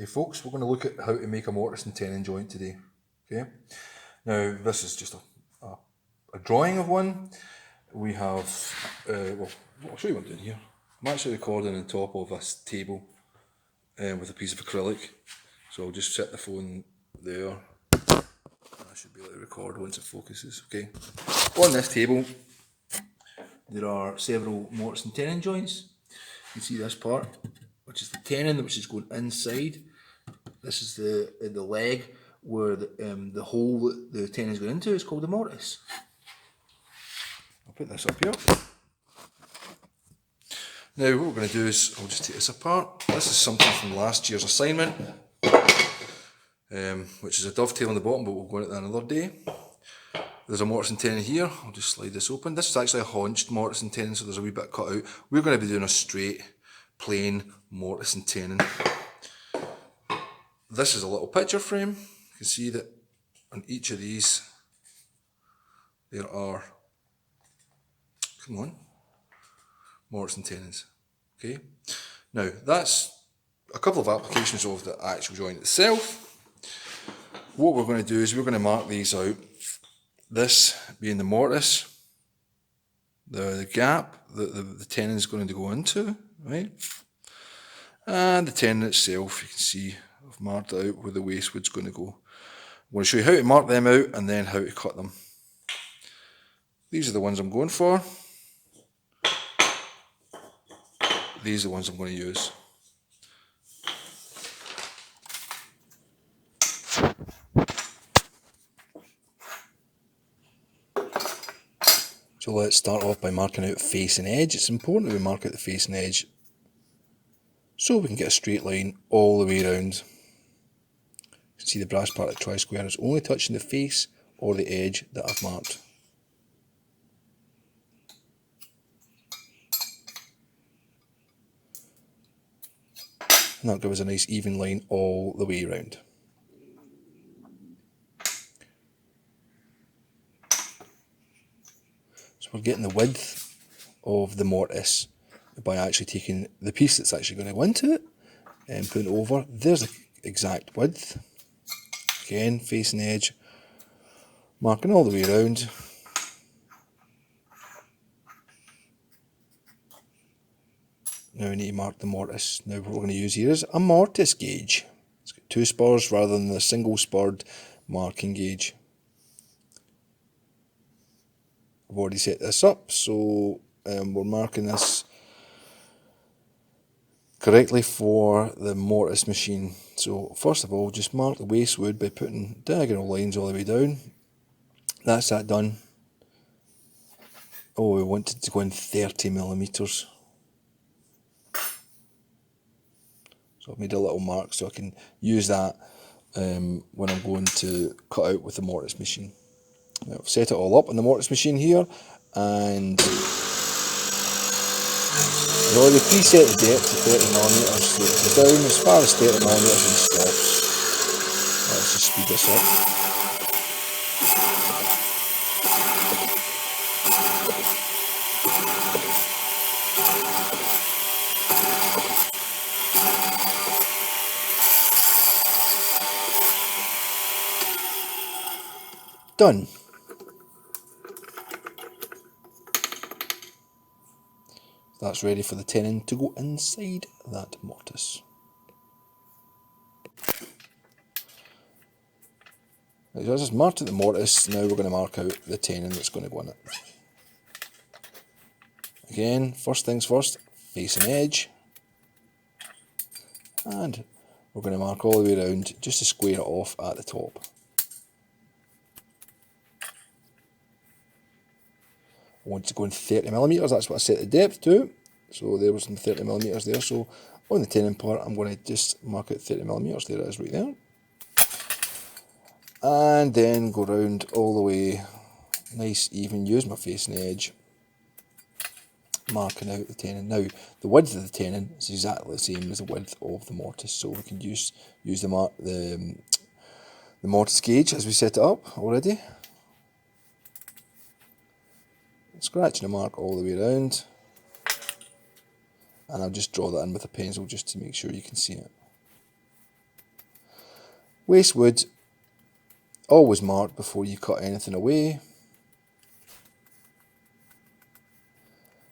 Hey folks, we're going to look at how to make a mortise and tenon joint today. Okay, now this is just a drawing of one. We have, well, I'll show you what I'm doing here. I'm actually recording on top of this table with a piece of acrylic. So I'll just set the phone there. I should be able to record once it focuses. Okay, on this table there are several mortise and tenon joints. You can see this part, which is the tenon, which is going inside. This is the leg where the hole that the tenon is going into is called the mortise. I'll put this up here. Now what we're going to do is, I'll just take this apart. This is something from last year's assignment, which is a dovetail on the bottom, but we'll go into that another day. There's a mortise and tenon here. I'll just slide this open. This is actually a haunched mortise and tenon, so there's a wee bit cut out. We're going to be doing a straight, plain mortise and tenon. This is a little picture frame. You can see that on each of these there are, come on, mortise and tenons. Okay, now that's a couple of applications of the actual joint itself. What we're going to do is we're going to mark these out. This being the mortise, the gap that the tenon is going to go into, right? And the tenon itself, you can see I've marked out where the wastewood's going to go. I'm going to show you how to mark them out and then how to cut them. These are the ones I'm going for. These are the ones I'm going to use. So let's start off by marking out face and edge. It's important that we mark out the face and edge so we can get a straight line all the way around. You can see the brass part of the tri-square is only touching the face or the edge that I've marked. And that'll give us a nice even line all the way around. So we're getting the width of the mortise by actually taking the piece that's actually going to go into it and putting it over. There's the exact width. Again, face and edge, marking all the way around. Now we need to mark the mortise. Now what we're going to use here is a mortise gauge. It's got two spurs rather than the single spurred marking gauge. I've already set this up, so we're marking this correctly for the mortise machine. So first of all, just mark the wastewood by putting diagonal lines all the way down. That's that done. Oh, we wanted to go in 30mm. So I've made a little mark so I can use that when I'm going to cut out with the mortise machine. Now I've set it all up on the mortise machine here, and I've already preset the depth to 30mm, so it goes down as far as 30mm and stops. Let's just speed this up. Done. That's ready for the tenon to go inside that mortise. Right, so I just marked out the mortise, now we're going to mark out the tenon that's going to go in it. Again, first things first, face and edge. And we're going to mark all the way around just to square it off at the top. I want to go in 30mm, that's what I set the depth to. So there was some 30mm there, so on the tenon part I'm going to just mark out 30mm, there it is right there. And then go round all the way, nice even, use my face and edge, marking out the tenon. Now the width of the tenon is exactly the same as the width of the mortise, so we can use the mortise gauge as we set it up already. Scratching a mark all the way around, and I'll just draw that in with a pencil just to make sure you can see it. Waste wood, always mark before you cut anything away.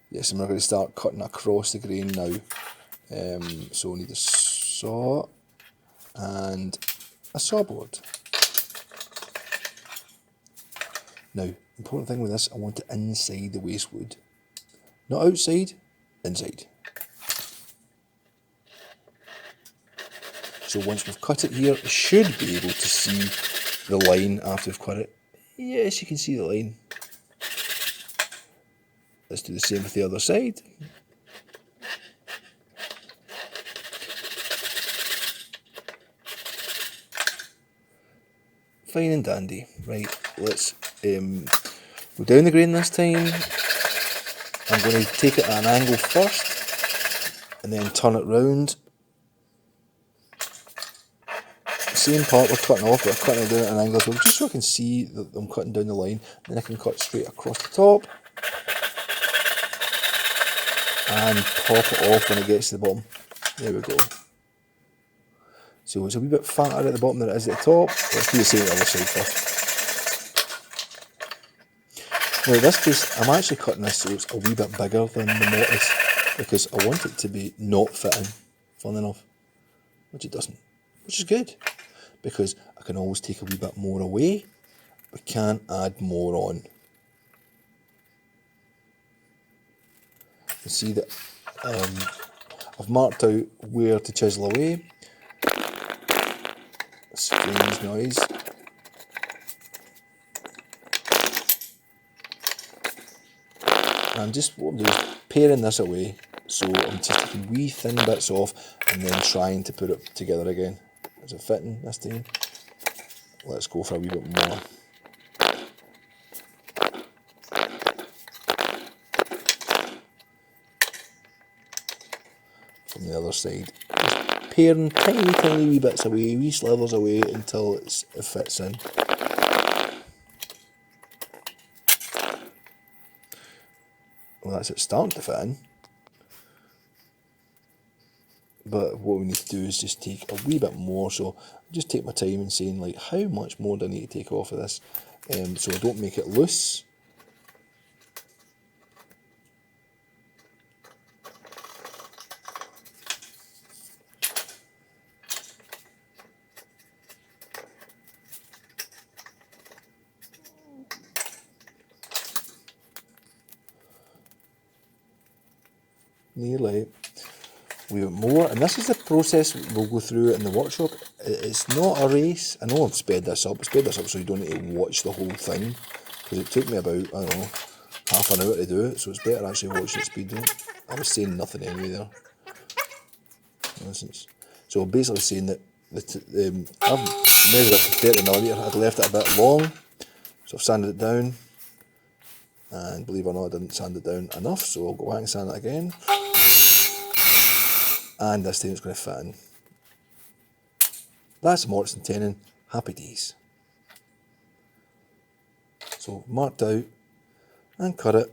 Yes, and we're going to start cutting across the grain now. So we need a saw and a saw board. Now, important thing with this, I want it inside the waste wood. Not outside, inside. So once we've cut it here, we should be able to see the line after we've cut it. Yes, you can see the line. Let's do the same with the other side. Fine and dandy. Right, let's go down the grain this time. I'm going to take it at an angle first and then turn it round. Same part we're cutting off, but I'm cutting it down at an angle as well, just so I can see that I'm cutting down the line. Then I can cut straight across the top and pop it off when it gets to the bottom. There we go. So it's a wee bit fatter at the bottom than it is at the top. Let's do the same on the other side first. Now in this case, I'm actually cutting this so it's a wee bit bigger than the mortise because I want it to be not fitting, fun enough, which it doesn't, which is good because I can always take a wee bit more away, but can add more on. You can see that I've marked out where to chisel away. Strange noise. And just what I'm doing is paring this away, so I'm just taking wee thin bits off and then trying to put it together again. Is it fitting this time? Let's go for a wee bit more. From the other side. Just paring tiny wee bits away, wee slivers away until it fits in. Well, that's it starting to fit in. But what we need to do is just take a wee bit more, so just take my time and saying like how much more do I need to take off of this so I don't make it loose. Nearly. We want more, and this is the process we'll go through in the workshop. It's not a race. I know I've sped this up so you don't need to watch the whole thing, because it took me about, I don't know, half an hour to do it, so it's better actually watching it speed down. I was saying nothing anyway there. Nonsense. So I'm basically saying that I've measured it to 30mm, I'd left it a bit long, so I've sanded it down, and believe it or not I didn't sand it down enough, so I'll go back and sand it again. And this time it's going to fit in. That's mortise and tenon, happy days. So marked out and cut it.